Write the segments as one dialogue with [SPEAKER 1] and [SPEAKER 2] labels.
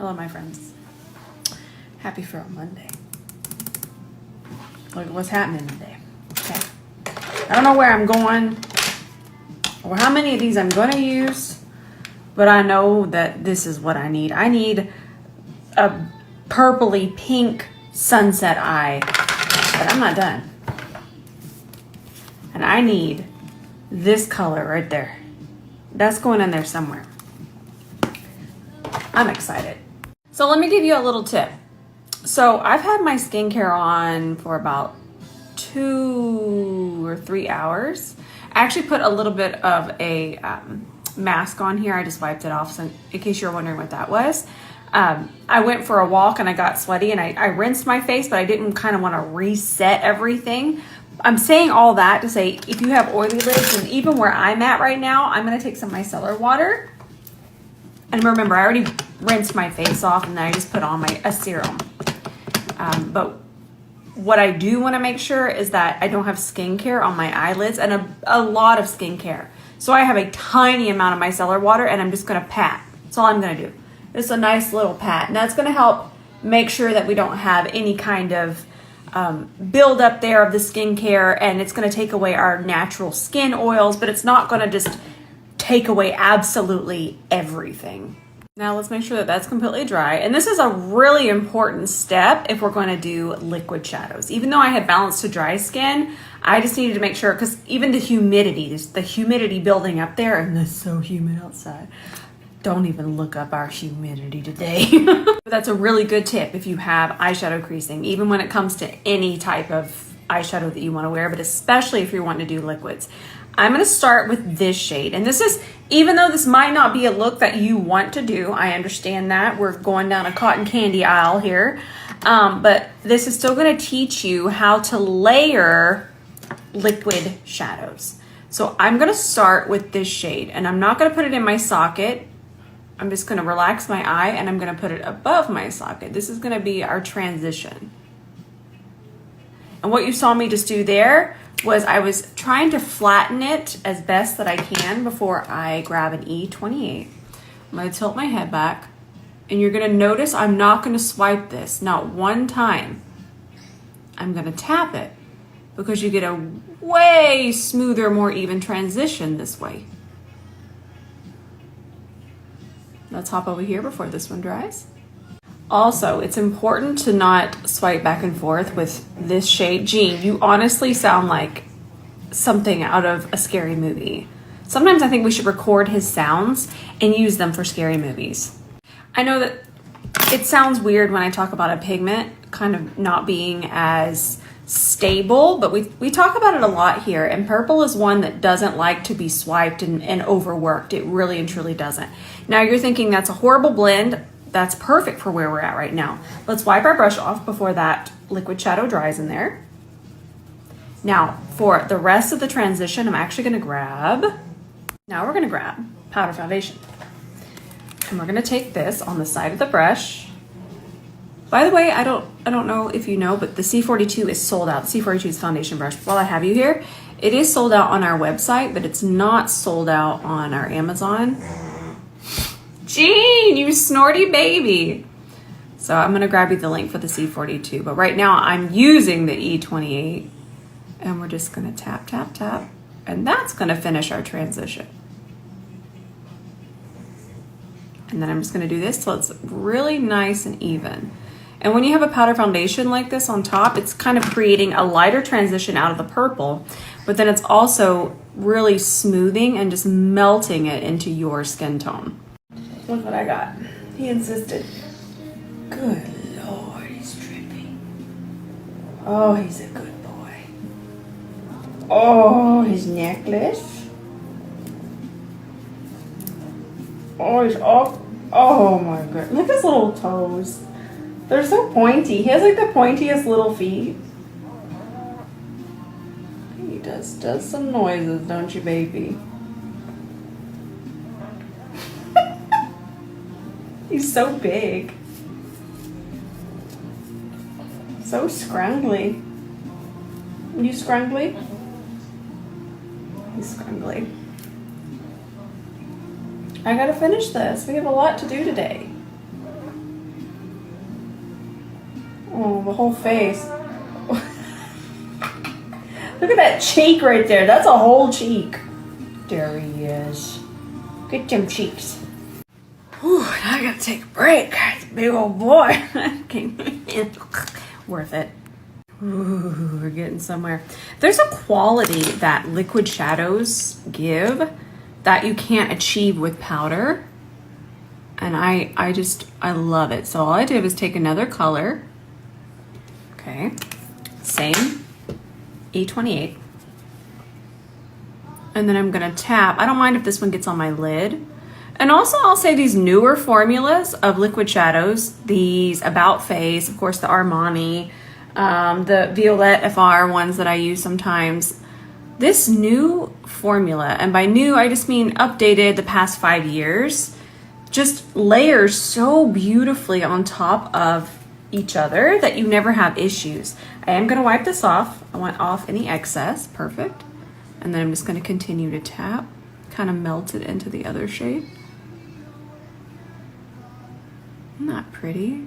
[SPEAKER 1] Hello, my friends. Happy for a Monday. Look at what's happening today. Okay. I don't know where I'm going or how many of these I'm going to use, but I know that this is what I need. I need a purpley pink sunset eye, but I'm not done. And I need this color right there. That's going in there somewhere. I'm excited. So let me give you a little tip. So I've had my skincare on for about 2 or 3 hours. I actually put a little bit of a mask on here. I just wiped it off, so in case you're wondering what that was. I went for a walk and I got sweaty and I rinsed my face, but I didn't kind of want to reset everything. I'm saying all that to say, if you have oily lids, and even where I'm at right now, I'm going to take some micellar water. And remember, I already rinsed my face off and then I just put on a serum. But what I do want to make sure is that I don't have skincare on my eyelids and a lot of skincare. So I have a tiny amount of micellar water and I'm just going to pat. That's all I'm going to do. Just a nice little pat. And that's going to help make sure that we don't have any kind of build up there of the skincare, and it's going to take away our natural skin oils, but it's not going to just take away absolutely everything. Now let's make sure that that's completely dry. And this is a really important step if we're going to do liquid shadows. Even though I had balanced to dry skin, I just needed to make sure, because even the humidity building up there, and it's so humid outside. Don't even look up our humidity today. But that's a really good tip if you have eyeshadow creasing, even when it comes to any type of eyeshadow that you want to wear, but especially if you're wanting to do liquids. I'm going to start with this shade. And this is, even though this might not be a look that you want to do, I understand that. We're going down a cotton candy aisle here. But this is still going to teach you how to layer liquid shadows. So I'm going to start with this shade, and I'm not going to put it in my socket. I'm just going to relax my eye and I'm going to put it above my socket. This is going to be our transition. And what you saw me just do there was I was trying to flatten it as best that I can before I grab an E28. I'm going to tilt my head back, and you're going to notice I'm not going to swipe this, not one time. I'm going to tap it because you get a way smoother, more even transition this way. Let's hop over here before this one dries. Also, it's important to not swipe back and forth with this shade. Jean, you honestly sound like something out of a scary movie. Sometimes I think we should record his sounds and use them for scary movies. I know that it sounds weird when I talk about a pigment kind of not being as stable, but we talk about it a lot here, and purple is one that doesn't like to be swiped and overworked. It really and truly doesn't. Now you're thinking that's a horrible blend. That's perfect for where we're at right now. Let's wipe our brush off before that liquid shadow dries in there. Now for the rest of the transition, I'm actually going to grab powder foundation, and we're going to take this on the side of the brush. By the way, I don't know if you know, but the C42 is sold out. The C42 is foundation brush. While I have you here, it is sold out on our website, but it's not sold out on our Amazon. Jean, you snorty baby. So I'm going to grab you the link for the C42. But right now I'm using the E28. And we're just going to tap, tap, tap. And that's going to finish our transition. And then I'm just going to do this till it's really nice and even. And when you have a powder foundation like this on top, it's kind of creating a lighter transition out of the purple, but then it's also really smoothing and just melting it into your skin tone. Look what I got. He insisted. Good Lord, he's tripping. Oh, he's a good boy. Oh, his necklace. Oh, he's off. Oh my God. Look at his little toes. They're so pointy. He has like the pointiest little feet. He does some noises, don't you, baby? He's so big. So scrungly. You scrungly? He's scrungly. I gotta finish this. We have a lot to do today. Oh, the whole face. Look at that cheek right there. That's a whole cheek. There he is. Get them cheeks. Whew, now I gotta take a break. It's a big old boy. Worth it. Ooh, we're getting somewhere. There's a quality that liquid shadows give that you can't achieve with powder. And I love it. So all I did was take another color. Okay. Same. E28. And then I'm gonna tap. I don't mind if this one gets on my lid. And also I'll say these newer formulas of liquid shadows, these About Face, of course the Armani, the Violette FR ones that I use sometimes. This new formula, and by new I just mean updated the past 5 years, just layers so beautifully on top of each other that you never have issues. I am gonna wipe this off. I want off any excess, perfect. And then I'm just gonna continue to tap, kind of melt it into the other shade. Isn't that pretty?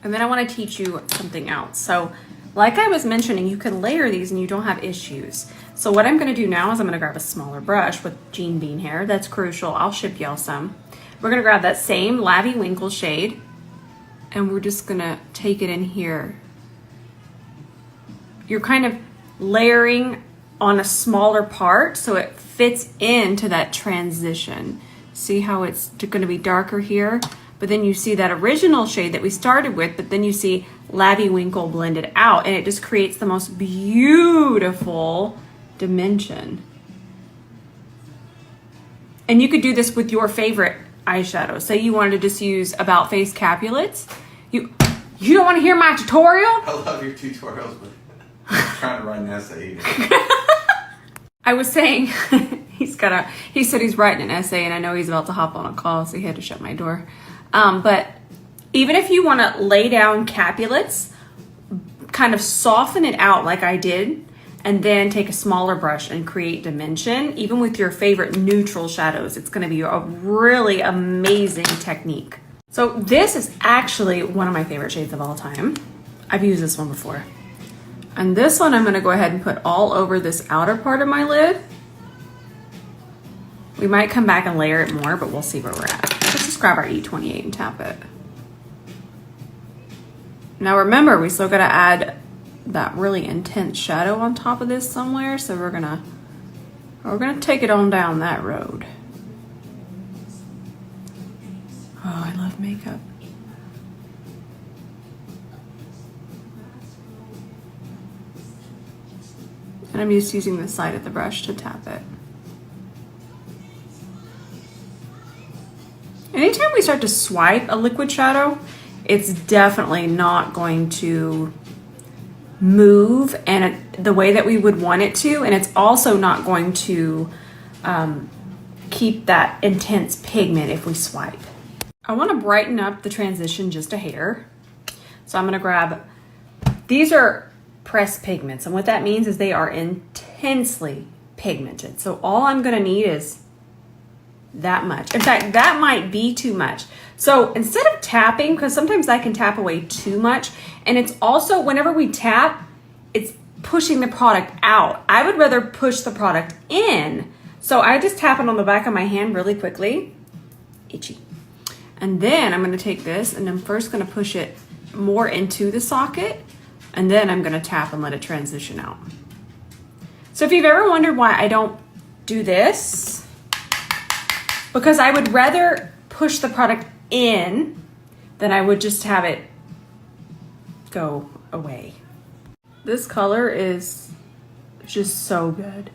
[SPEAKER 1] And then I wanna teach you something else. So like I was mentioning, you can layer these and you don't have issues. So what I'm gonna do now is I'm gonna grab a smaller brush with Jean Bean hair. That's crucial, I'll ship y'all some. We're gonna grab that same laviwinkle shade and we're just gonna take it in here. You're kind of layering on a smaller part so it fits into that transition. See how it's gonna be darker here? But then you see that original shade that we started with, but then you see laviwinkle blended out and it just creates the most beautiful dimension. And you could do this with your favorite eyeshadow. Say you wanted to just use About Face Capulets. You don't want to hear my tutorial?
[SPEAKER 2] I love your tutorials, but I'm trying to write an essay.
[SPEAKER 1] I was saying, he said he's writing an essay and I know he's about to hop on a call, so he had to shut my door. But even if you want to lay down Capulets, kind of soften it out like I did, and then take a smaller brush and create dimension, even with your favorite neutral shadows, it's going to be a really amazing technique. So this is actually one of my favorite shades of all time. I've used this one before. And this one I'm going to go ahead and put all over this outer part of my lid. We might come back and layer it more, but we'll see where we're at. Let's just grab our E28 and tap it. Now remember, we still got to add that really intense shadow on top of this somewhere, so we're gonna take it on down that road. Oh, I love makeup. And I'm just using the side of the brush to tap it. Anytime we start to swipe a liquid shadow, it's definitely not going to move and the way that we would want it to, and it's also not going to keep that intense pigment if we swipe. I want to brighten up the transition just a hair, so I'm going to grab, these are pressed pigments, and what that means is they are intensely pigmented, so all I'm going to need is that much. In fact, that might be too much. So instead of tapping, because sometimes I can tap away too much, and it's also, whenever we tap, it's pushing the product out. I would rather push the product in. So I just tap it on the back of my hand really quickly. Itchy. And then I'm going to take this and I'm first going to push it more into the socket, and then I'm going to tap and let it transition out. So if you've ever wondered why I don't do this, because I would rather push the product in than I would just have it go away. This color is just so good.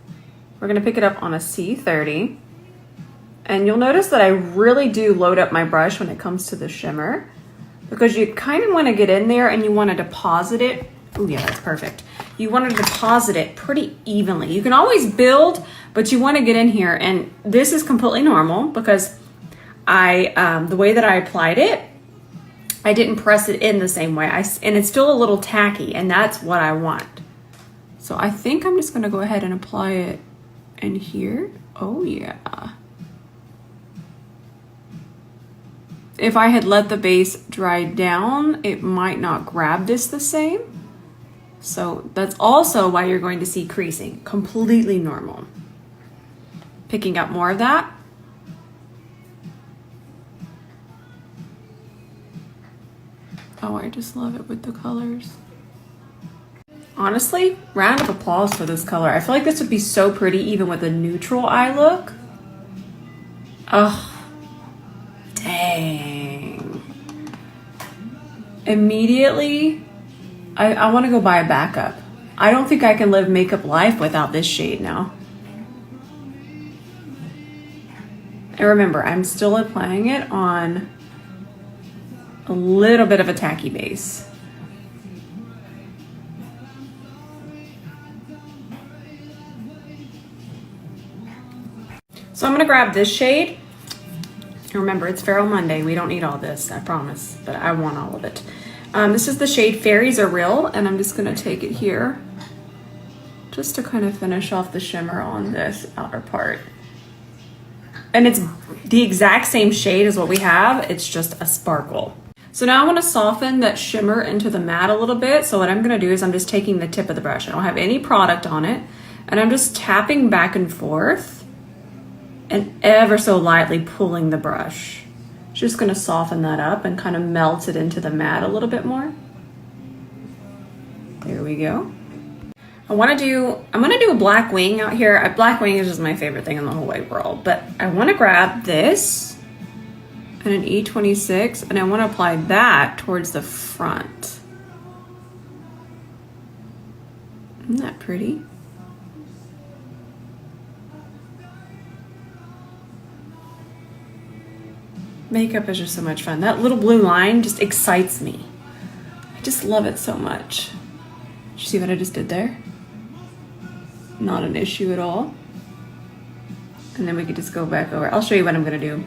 [SPEAKER 1] We're gonna pick it up on a C30. And you'll notice that I really do load up my brush when it comes to the shimmer, because you kind of wanna get in there and you wanna deposit it. Oh yeah, that's perfect. You wanna deposit it pretty evenly. You can always build, but you wanna get in here, and this is completely normal because the way that I applied it, I didn't press it in the same way. And it's still a little tacky, and that's what I want. So I think I'm just gonna go ahead and apply it in here. Oh yeah. if I had let the base dry down, it might not grab this the same. So that's also why you're going to see creasing. Completely normal. Picking up more of that. Oh, I just love it with the colors. Honestly, round of applause for this color. I feel like this would be so pretty even with a neutral eye look. Oh, dang. Immediately, I want to go buy a backup. I don't think I can live makeup life without this shade now. And remember, I'm still applying it on a little bit of a tacky base. So I'm gonna grab this shade. Remember, it's Feral Monday. We don't need all this, I promise, but I want all of it. This is the shade Fairies Are Real, and I'm just gonna take it here just to kind of finish off the shimmer on this outer part. And it's the exact same shade as what we have, it's just a sparkle. So now I want to soften that shimmer into the matte a little bit. So what I'm going to do is I'm just taking the tip of the brush. I don't have any product on it. And I'm just tapping back and forth and ever so lightly pulling the brush. Just going to soften that up and kind of melt it into the matte a little bit more. There we go. I'm gonna do a black wing out here. Black wing is just my favorite thing in the whole wide world, but I wanna grab this and an E26 and I wanna apply that towards the front. Isn't that pretty? Makeup is just so much fun. That little blue line just excites me. I just love it so much. Did you see what I just did there? Not an issue at all. And then we could just go back over. I'll show you what I'm gonna do.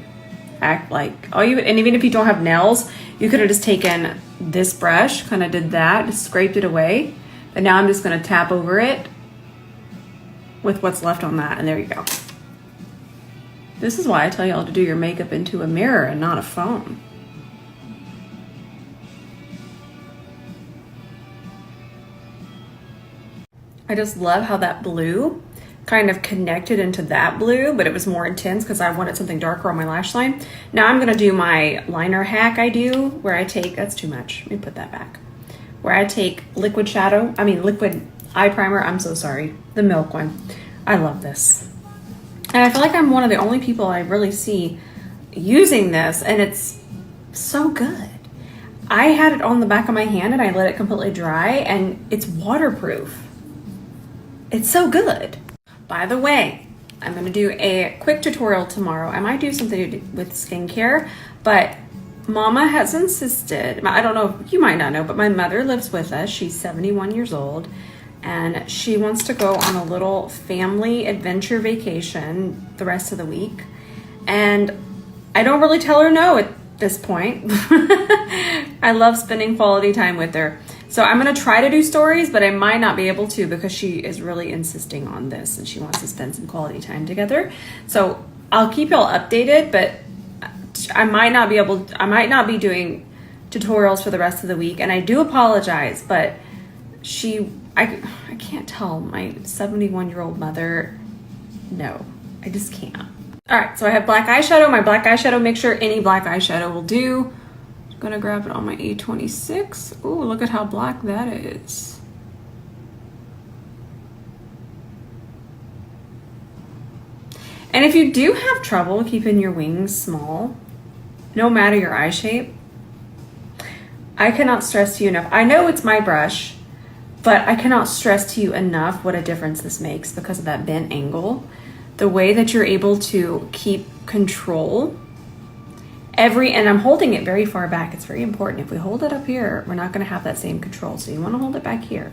[SPEAKER 1] Act like, and even if you don't have nails, you could have just taken this brush, kind of did that, just scraped it away. But now I'm just gonna tap over it with what's left on that, and there you go. This is why I tell y'all to do your makeup into a mirror and not a phone. I just love how that blue kind of connected into that blue, but it was more intense because I wanted something darker on my lash line. Now I'm gonna do my liner hack I do, where I take, that's too much, let me put that back. Where I take liquid eye primer, I'm so sorry, the milk one. I love this. And I feel like I'm one of the only people I really see using this, and it's so good. I had it on the back of my hand and I let it completely dry, and it's waterproof. It's so good. By the way, I'm gonna do a quick tutorial tomorrow. I might do something with skincare, but Mama has insisted, I don't know, you might not know, but my mother lives with us. She's 71 years old, and she wants to go on a little family adventure vacation the rest of the week. And I don't really tell her no at this point. I love spending quality time with her. So I'm gonna try to do stories, but I might not be able to because she is really insisting on this and she wants to spend some quality time together. So I'll keep y'all updated, but I might not be doing tutorials for the rest of the week. And I do apologize, but I can't tell my 71-year-old mother, no, I just can't. All right, so I have black eyeshadow. My black eyeshadow, make sure any black eyeshadow will do. I'm gonna grab it on my A26. Ooh, look at how black that is. And if you do have trouble keeping your wings small, no matter your eye shape, I cannot stress to you enough. I know it's my brush, but I cannot stress to you enough what a difference this makes because of that bent angle. The way that you're able to keep control and I'm holding it very far back. It's very important. If we hold it up here, we're not gonna have that same control. So you wanna hold it back here,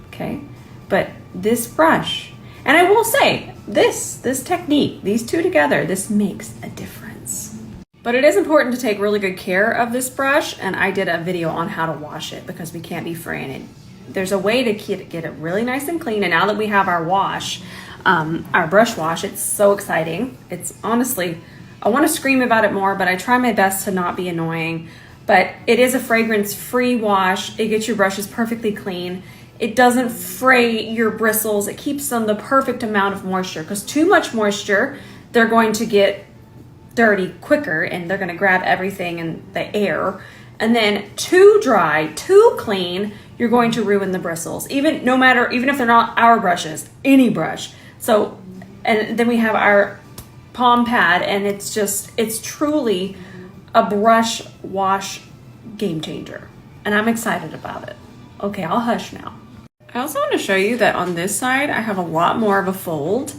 [SPEAKER 1] okay? But this brush, and I will say, this technique, these two together, this makes a difference. But it is important to take really good care of this brush, and I did a video on how to wash it because we can't be fraying it. There's a way to get it really nice and clean, and now that we have our wash, our brush wash, it's so exciting. It's honestly, I want to scream about it more, but I try my best to not be annoying. But it is a fragrance-free wash. It gets your brushes perfectly clean. It doesn't fray your bristles. It keeps them the perfect amount of moisture, because too much moisture, they're going to get dirty quicker and they're going to grab everything in the air. And then too dry, too clean, you're going to ruin the bristles. Even if they're not our brushes, any brush. So, and then we have our palm pad, and it's truly a brush wash game changer. And I'm excited about it. Okay, I'll hush now. I also want to show you that on this side, I have a lot more of a fold,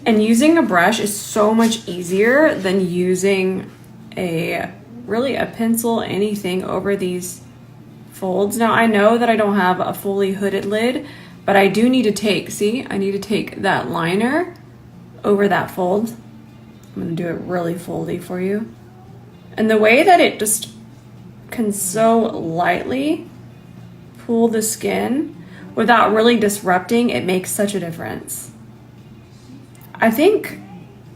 [SPEAKER 1] and using a brush is so much easier than using a pencil, anything over these folds. Now I know that I don't have a fully hooded lid, but I do need to take, I need to take that liner over that fold. I'm gonna do it really foldy for you. And the way that it just can so lightly pull the skin without really disrupting, it makes such a difference. I think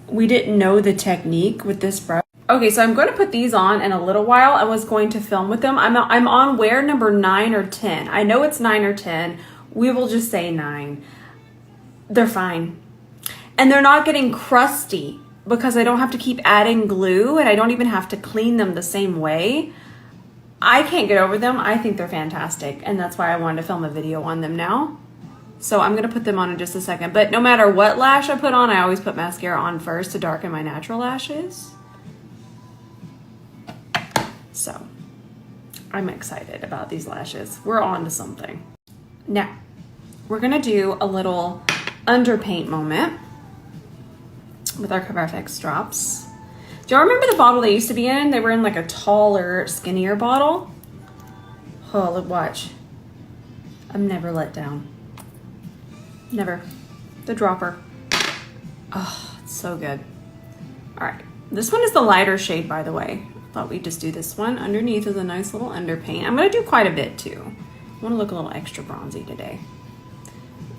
[SPEAKER 1] we didn't know the technique with this brush. Okay, so I'm going to put these on in a little while. I was going to film with them. I'm on wear number 9 or 10. I know it's 9 or 10. We will just say 9. They're fine. And they're not getting crusty because I don't have to keep adding glue, and I don't even have to clean them the same way. I can't get over them. I think they're fantastic, and that's why I wanted to film a video on them now. So I'm going to put them on in just a second. But no matter what lash I put on, I always put mascara on first to darken my natural lashes. So I'm excited about these lashes. We're on to something. Now, we're going to do a little underpaint moment with our CoverFX drops. Do y'all remember the bottle they used to be in? They were in like a taller, skinnier bottle. Oh, look, watch. I'm never let down. Never. The dropper. Oh, it's so good. All right. This one is the lighter shade, by the way. Thought we'd just do this one. Underneath is a nice little underpaint. I'm going to do quite a bit too. I want to look a little extra bronzy today.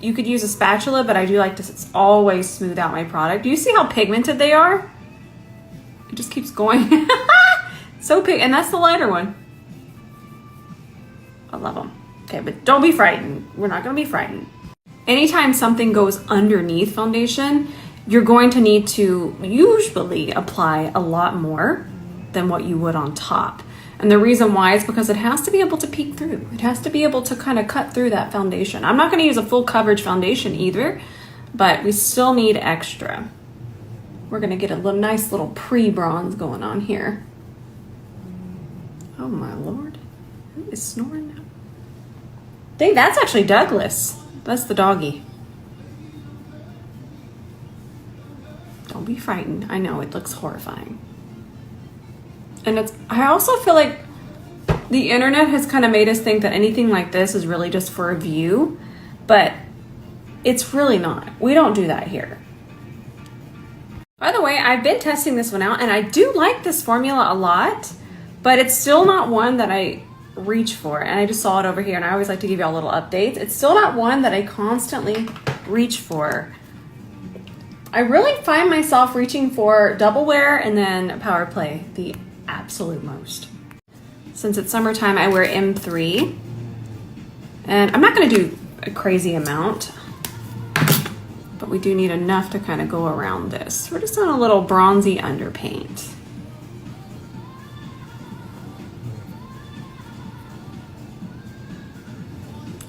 [SPEAKER 1] You could use a spatula, but I do like to always smooth out my product. Do you see how pigmented they are? It just keeps going. So pig, and that's the lighter one. I love them. Okay, but don't be frightened. We're not going to be frightened. Anytime something goes underneath foundation, you're going to need to usually apply a lot more than what you would on top. And the reason why is because it has to be able to peek through. It has to be able to kind of cut through that foundation. I'm not going to use a full coverage foundation either, but we still need extra. We're going to get a little nice little pre-bronze going on here. Oh my Lord. Who is snoring now? I think that's actually Douglas. That's the doggy. Don't be frightened. I know it looks horrifying. And I also feel like the internet has kind of made us think that anything like this is really just for a view, but it's really not. We don't do that here. By the way, I've been testing this one out, and I do like this formula a lot, but it's still not one that I reach for. And I just saw it over here, and I always like to give y'all little updates. It's still not one that I constantly reach for. I really find myself reaching for Double Wear and then Power Play the absolute most. Since it's summertime, I wear M3, and I'm not going to do a crazy amount, but we do need enough to kind of go around this. We're just doing a little bronzy underpaint.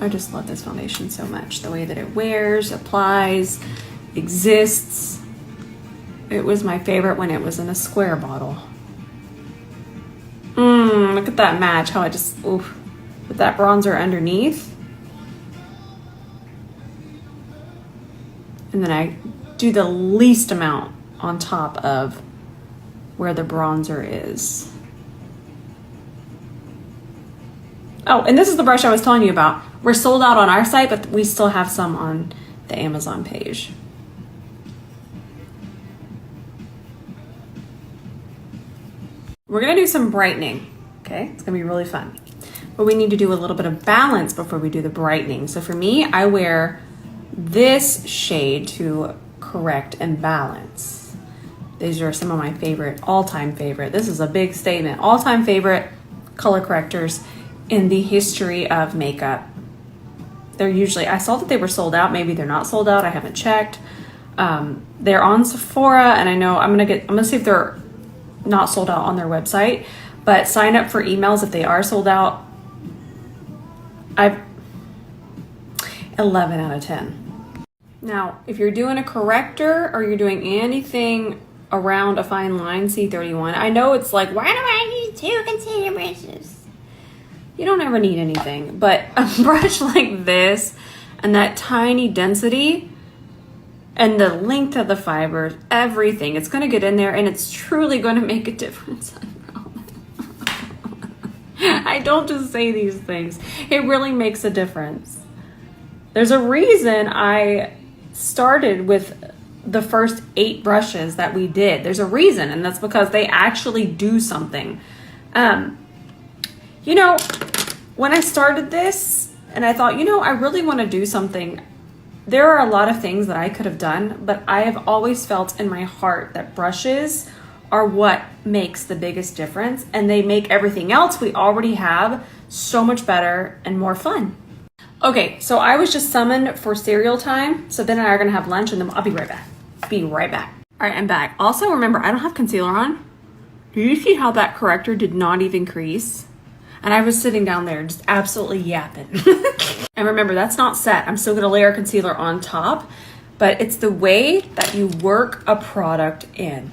[SPEAKER 1] I just love this foundation so much. The way that it wears, applies, exists. It was my favorite when it was in a square bottle. Look at that match, how I just, oof, with that bronzer underneath. And then I do the least amount on top of where the bronzer is. Oh, and this is the brush I was telling you about. We're sold out on our site, but we still have some on the Amazon page. We're gonna do some brightening, okay? It's gonna be really fun. But we need to do a little bit of balance before we do the brightening. So for me, I wear this shade to correct and balance. These are some of my favorite, all-time favorite. This is a big statement. All-time favorite color correctors in the history of makeup. They're usually, I saw that they were sold out. Maybe they're not sold out. I haven't checked. They're on Sephora, and I know I'm gonna see if they're not sold out on their website, but sign up for emails if they are sold out. I've 11 out of 10. Now, if you're doing a corrector or you're doing anything around a fine line, C31, I know it's like, why do I need 2 concealer brushes? You don't ever need anything, but a brush like this and that tiny density and the length of the fibers, everything, it's gonna get in there and it's truly gonna make a difference. I don't just say these things. It really makes a difference. There's a reason I started with the first 8 brushes that we did. There's a reason, and that's because they actually do something. You know, when I started this and I thought, you know, I really want to do something, there are a lot of things that I could have done, but I have always felt in my heart that brushes are what makes the biggest difference, and they make everything else we already have so much better and more fun. Okay, so I was just summoned for cereal time, so Ben and I are gonna have lunch and then I'll be right back. Be right back. All right, I'm back. Also, remember, I don't have concealer on. Do you see how that corrector did not even crease? And I was sitting down there just absolutely yapping. And remember, that's not set. I'm still gonna layer concealer on top, but it's the way that you work a product in.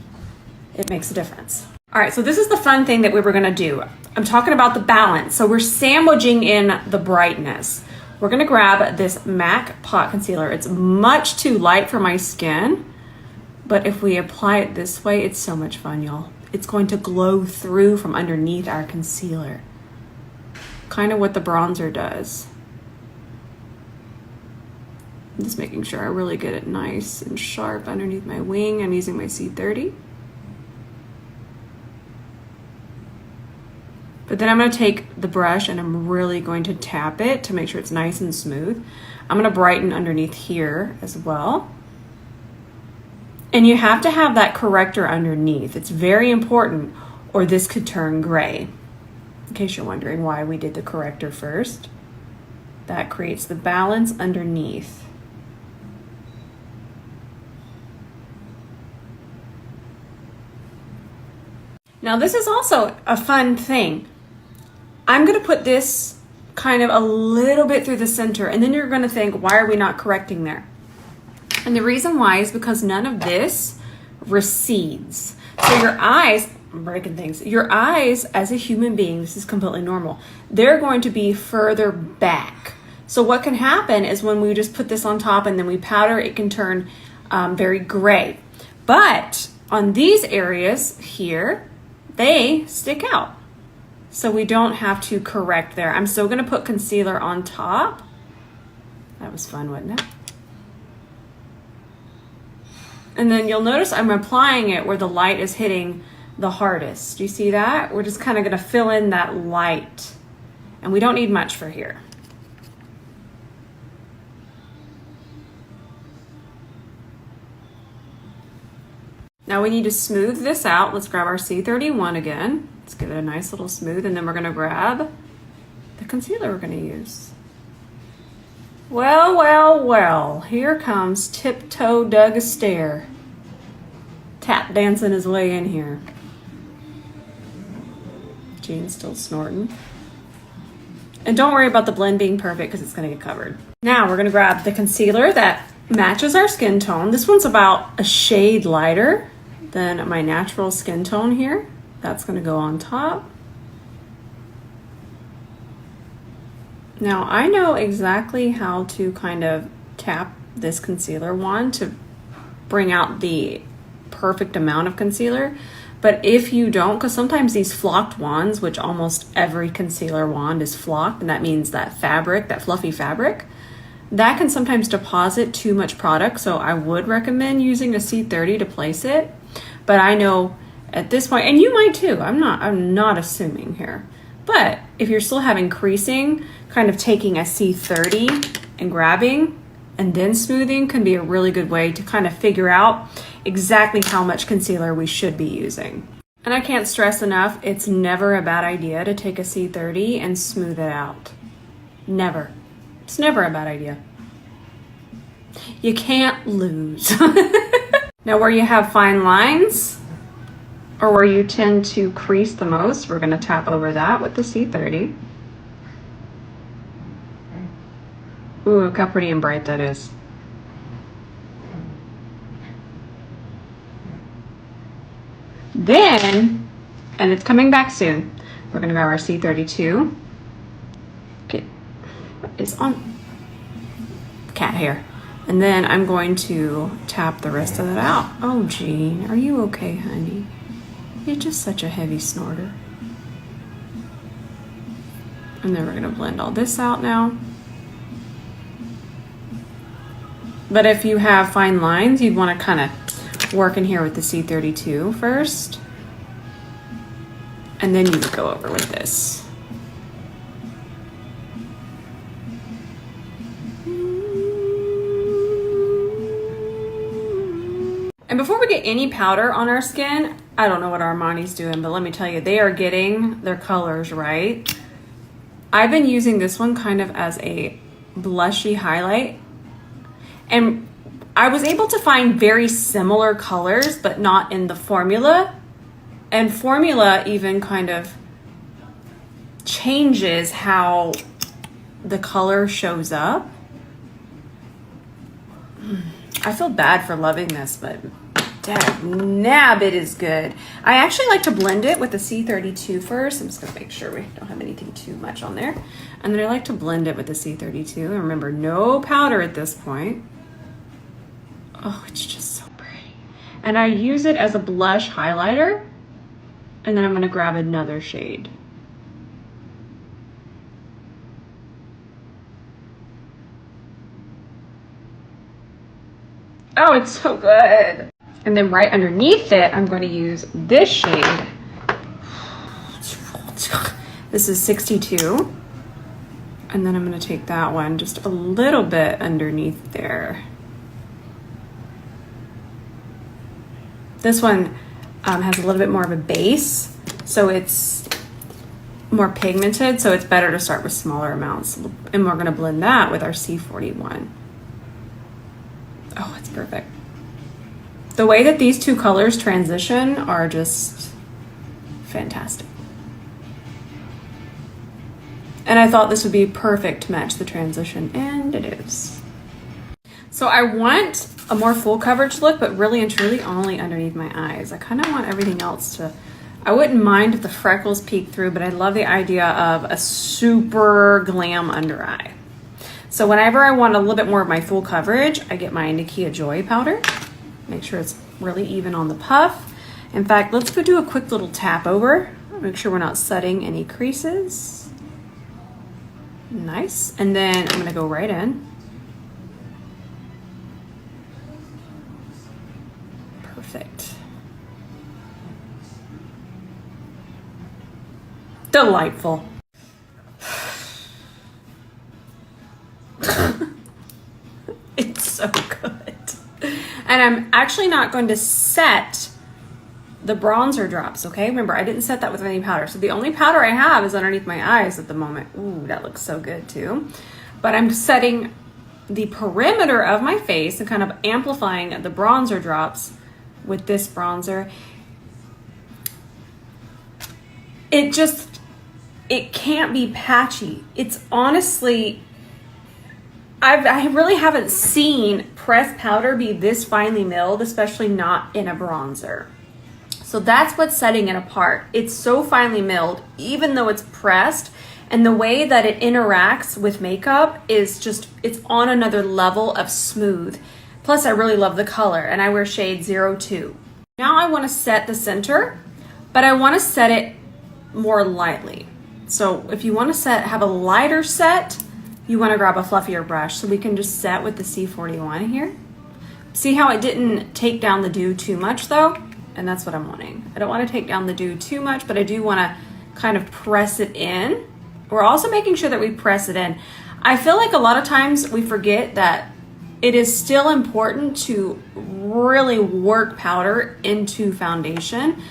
[SPEAKER 1] It makes a difference. All right, so this is the fun thing that we were gonna do. I'm talking about the balance. So we're sandwiching in the brightness. We're gonna grab this MAC Pot Concealer. It's much too light for my skin, but if we apply it this way, it's so much fun, y'all. It's going to glow through from underneath our concealer. Kind of what the bronzer does. I'm just making sure I really get it nice and sharp underneath my wing. I'm using my C30. But then I'm gonna take the brush and I'm really going to tap it to make sure it's nice and smooth. I'm gonna brighten underneath here as well. And you have to have that corrector underneath. It's very important, or this could turn gray. In case you're wondering why we did the corrector first. That creates the balance underneath. Now this is also a fun thing. I'm gonna put this kind of a little bit through the center, and then you're gonna think, why are we not correcting there? And the reason why is because none of this recedes. So your eyes, I'm breaking things, your eyes as a human being, this is completely normal, they're going to be further back. So what can happen is when we just put this on top and then we powder, it can turn very gray. But on these areas here, they stick out. So we don't have to correct there. I'm still gonna put concealer on top. That was fun, wasn't it? And then you'll notice I'm applying it where the light is hitting the hardest. Do you see that? We're just kind of gonna fill in that light. And we don't need much for here. Now we need to smooth this out. Let's grab our C31 again. Let's give it a nice little smooth, and then we're gonna grab the concealer we're gonna use. Well, well, well, here comes Tiptoe Doug Astaire. Tap dancing his way in here. Jean's still snorting. And don't worry about the blend being perfect because it's gonna get covered. Now we're gonna grab the concealer that matches our skin tone. This one's about a shade lighter than my natural skin tone here. That's gonna go on top. Now I know exactly how to kind of tap this concealer wand to bring out the perfect amount of concealer. But if you don't, because sometimes these flocked wands, which almost every concealer wand is flocked, and that means that fabric, that fluffy fabric, that can sometimes deposit too much product. So I would recommend using a C30 to place it. But I know at this point, and you might too, I'm not assuming here, but if you're still having creasing, kind of taking a C30 and grabbing and then smoothing can be a really good way to kind of figure out exactly how much concealer we should be using. And I can't stress enough, it's never a bad idea to take a C30 and smooth it out. Never. It's never a bad idea. You can't lose. Now where you have fine lines, or where you tend to crease the most, we're gonna tap over that with the C30. Ooh, look how pretty and bright that is. Then, and it's coming back soon, we're gonna grab our C32. Okay, what is on? Cat hair. And then I'm going to tap the rest of it out. Oh, Jean, are you okay, honey? You're just such a heavy snorter. And then we're gonna blend all this out now. But if you have fine lines, you'd wanna kinda work in here with the C32 first. And then you would go over with this. And before we get any powder on our skin, I don't know what Armani's doing, but let me tell you, they are getting their colors right. I've been using this one kind of as a blushy highlight. And I was able to find very similar colors, but not in the formula. And formula even kind of changes how the color shows up. I feel bad for loving this, but dang, it is good. I actually like to blend it with the C32 first. I'm just gonna make sure we don't have anything too much on there. And then I like to blend it with the C32. And remember, no powder at this point. Oh, it's just so pretty. And I use it as a blush highlighter. And then I'm gonna grab another shade. Oh, it's so good. And then right underneath it, I'm going to use this shade. This is 62. And then I'm going to take that one just a little bit underneath there. This one has a little bit more of a base, so it's more pigmented, so it's better to start with smaller amounts. And we're going to blend that with our C41. Oh, it's perfect. The way that these two colors transition are just fantastic. And I thought this would be perfect to match the transition, and it is. So I want a more full coverage look, but really and truly only underneath my eyes. I kind of want everything else to, I wouldn't mind if the freckles peek through, but I love the idea of a super glam under eye. So whenever I want a little bit more of my full coverage, I get my Nakia Joy powder. Make sure it's really even on the puff. In fact, let's go do a quick little tap over. Make sure we're not setting any creases. Nice. And then I'm gonna go right in. Perfect. Delightful. It's so good. And I'm actually not going to set the bronzer drops, okay? Remember, I didn't set that with any powder. So the only powder I have is underneath my eyes at the moment. Ooh, that looks so good too. But I'm setting the perimeter of my face and kind of amplifying the bronzer drops with this bronzer. It can't be patchy. It's honestly, I really haven't seen pressed powder be this finely milled, especially not in a bronzer. So that's what's setting it apart. It's so finely milled, even though it's pressed, and the way that it interacts with makeup is just, it's on another level of smooth. Plus I really love the color, and I wear shade 02. Now I want to set the center, but I want to set it more lightly. So if you want to have a lighter set, you want to grab a fluffier brush. So we can just set with the C41 here. See how it didn't take down the dew too much though? And that's what I'm wanting. I don't want to take down the dew too much, but I do want to kind of press it in. We're also making sure that we press it in. I feel like a lot of times we forget that it is still important to really work powder into foundation.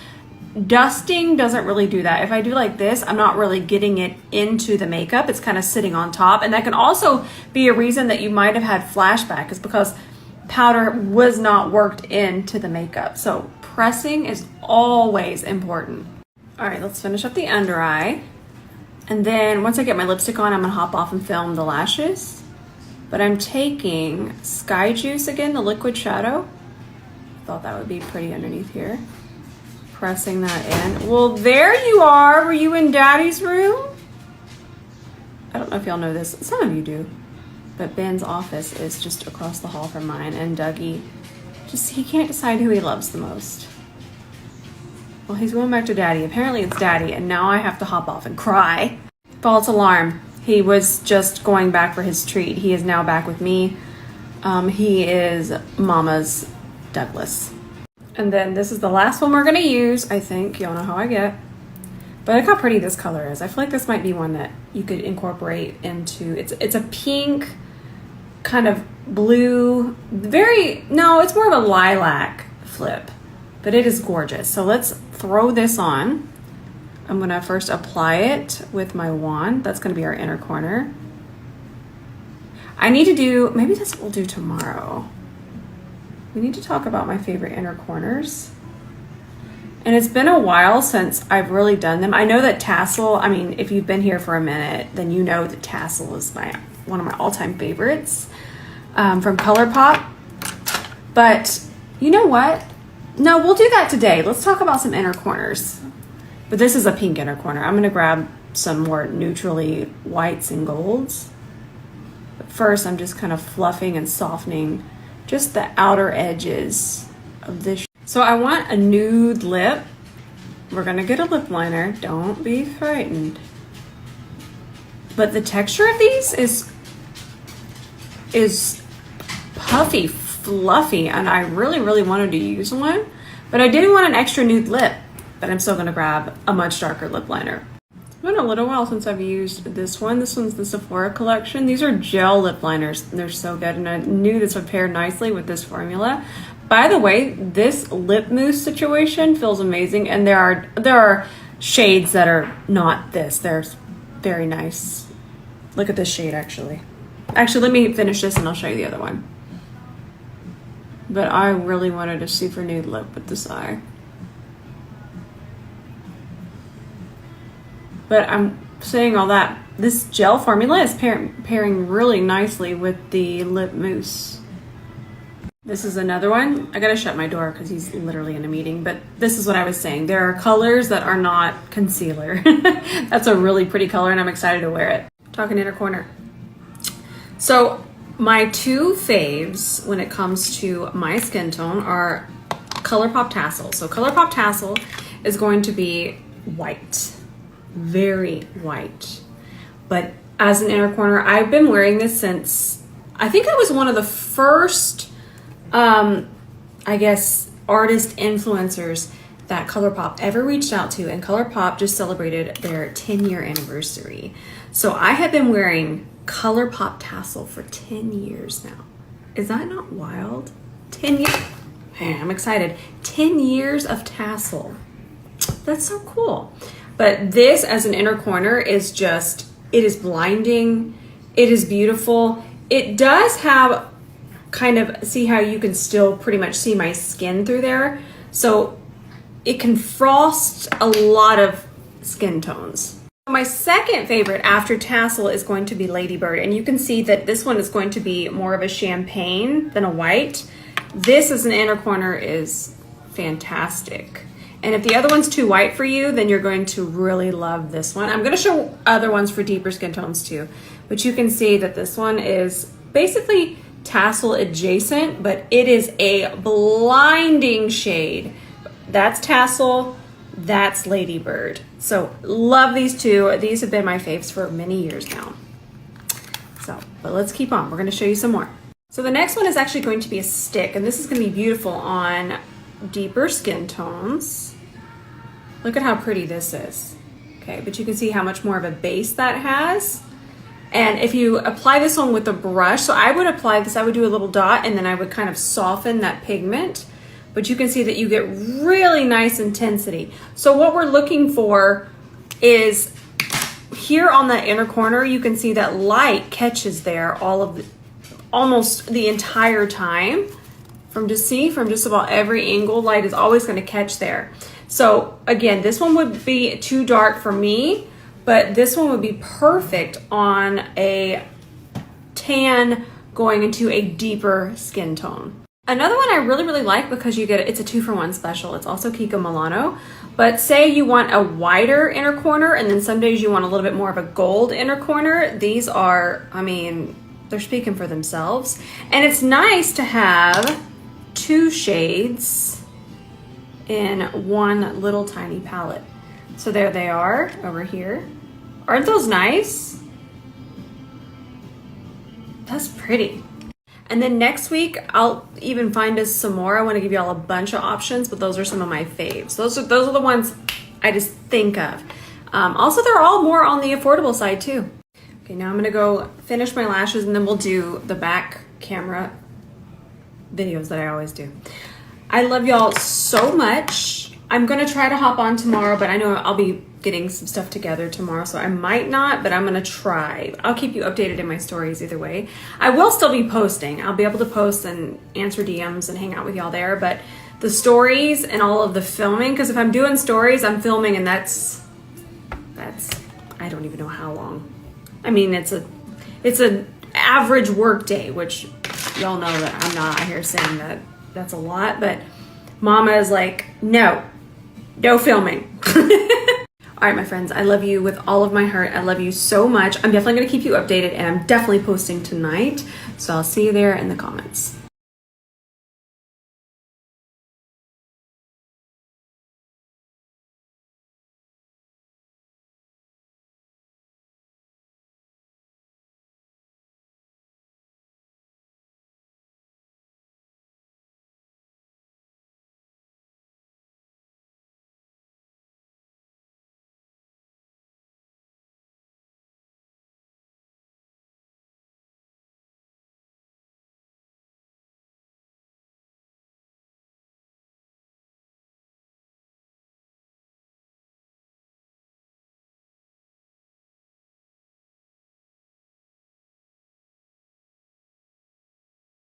[SPEAKER 1] Dusting doesn't really do that. If I do like this, I'm not really getting it into the makeup. It's kind of sitting on top. And that can also be a reason that you might have had flashback, is because powder was not worked into the makeup. So pressing is always important. All right, let's finish up the under eye. And then once I get my lipstick on, I'm gonna hop off and film the lashes. But I'm taking Sky Juice again, the liquid shadow. Thought that would be pretty underneath here. Pressing that in. Well, there you are. Were you in Daddy's room? I don't know if y'all know this. Some of you do. But Ben's office is just across the hall from mine, and Dougie, he can't decide who he loves the most. Well, he's going back to Daddy. Apparently it's Daddy, and now I have to hop off and cry. False alarm. He was just going back for his treat. He is now back with me. He is Mama's Douglas. And then this is the last one we're gonna use, I think. Y'all know how I get. But look how pretty this color is. I feel like this might be one that you could incorporate into, it's a pink, kind of blue, no, it's more of a lilac flip, but it is gorgeous. So let's throw this on. I'm gonna first apply it with my wand. That's gonna be our inner corner. I need to do, maybe that's what we'll do tomorrow. We need to talk about my favorite inner corners. And it's been a while since I've really done them. I know that tassel, I mean, if you've been here for a minute, then you know that tassel is one of my all-time favorites from ColourPop. But you know what? No, we'll do that today. Let's talk about some inner corners. But this is a pink inner corner. I'm gonna grab some more neutrally whites and golds. But first, I'm just kind of fluffing and softening just the outer edges of this. So I want a nude lip. We're gonna get a lip liner. Don't be frightened. But the texture of these is puffy, fluffy, and I really, really wanted to use one, but I didn't want an extra nude lip, but I'm still gonna grab a much darker lip liner. It's been a little while since I've used this one. This one's the Sephora collection. These are gel lip liners. They're so good, and I knew this would pair nicely with this formula. By the way, this lip mousse situation feels amazing, and there are shades that are not this. They're very nice. Look at this shade, actually. Actually, let me finish this and I'll show you the other one. But I really wanted a super nude lip with this eye. But I'm saying all that, this gel formula is pairing really nicely with the lip mousse. This is another one. I gotta shut my door because he's literally in a meeting, but this is what I was saying. There are colors that are not concealer. That's a really pretty color and I'm excited to wear it. Talking inner corner. So my two faves when it comes to my skin tone are ColourPop Tassel. So ColourPop Tassel is going to be white, very white. But as an inner corner, I've been wearing this since, I think I was one of the first I guess artist influencers that ColourPop ever reached out to, and ColourPop just celebrated their 10-year anniversary. So I have been wearing ColourPop Tassel for 10 years now. Is that not wild? 10 years. Man, I'm excited. 10 years of tassel. That's so cool. But this as an inner corner is just, it is blinding. It is beautiful. It does have kind of, see how you can still pretty much see my skin through there. So it can frost a lot of skin tones. My second favorite after tassel is going to be Ladybird. And you can see that this one is going to be more of a champagne than a white. This as an inner corner is fantastic. And if the other one's too white for you, then you're going to really love this one. I'm going to show other ones for deeper skin tones too. But you can see that this one is basically tassel adjacent, but it is a blinding shade. That's tassel, that's Ladybird. So love these two. These have been my faves for many years now. So, but let's keep on. We're going to show you some more. So the next one is actually going to be a stick, and this is going to be beautiful on deeper skin tones. Look at how pretty this is. Okay, but you can see how much more of a base that has. And if you apply this one with a brush, so I would apply this, I would do a little dot and then I would kind of soften that pigment. But you can see that you get really nice intensity. So what we're looking for is here on that inner corner, you can see that light catches there almost the entire time. From just about every angle, light is always going to catch there. So again, this one would be too dark for me, but this one would be perfect on a tan going into a deeper skin tone. Another one I really, really like because you get it's a 2-for-1 special. It's also Kiko Milano. But say you want a wider inner corner and then some days you want a little bit more of a gold inner corner. These are, I mean, they're speaking for themselves. And it's nice to have 2 shades in one little tiny palette. So there they are over here. Aren't those nice? That's pretty. And then next week, I'll even find us some more. I want to give you all a bunch of options, but those are some of my faves. Those are the ones I just think of. Also, they're all more on the affordable side too. Okay, now I'm gonna go finish my lashes and then we'll do the back camera videos that I always do. I love y'all so much. I'm gonna try to hop on tomorrow, but I know I'll be getting some stuff together tomorrow, so I might not, but I'm gonna try. I'll keep you updated in my stories either way. I will still be posting. I'll be able to post and answer DMs and hang out with y'all there, but the stories and all of the filming, because if I'm doing stories, I'm filming, and that's I don't even know how long. I mean, it's an average work day, which y'all know that I'm not out here saying that that's a lot, but Mama is like, no filming. All right, my friends, I love you with all of my heart. I love you so much. I'm definitely going to keep you updated, and I'm definitely posting tonight. So I'll see you there in the comments.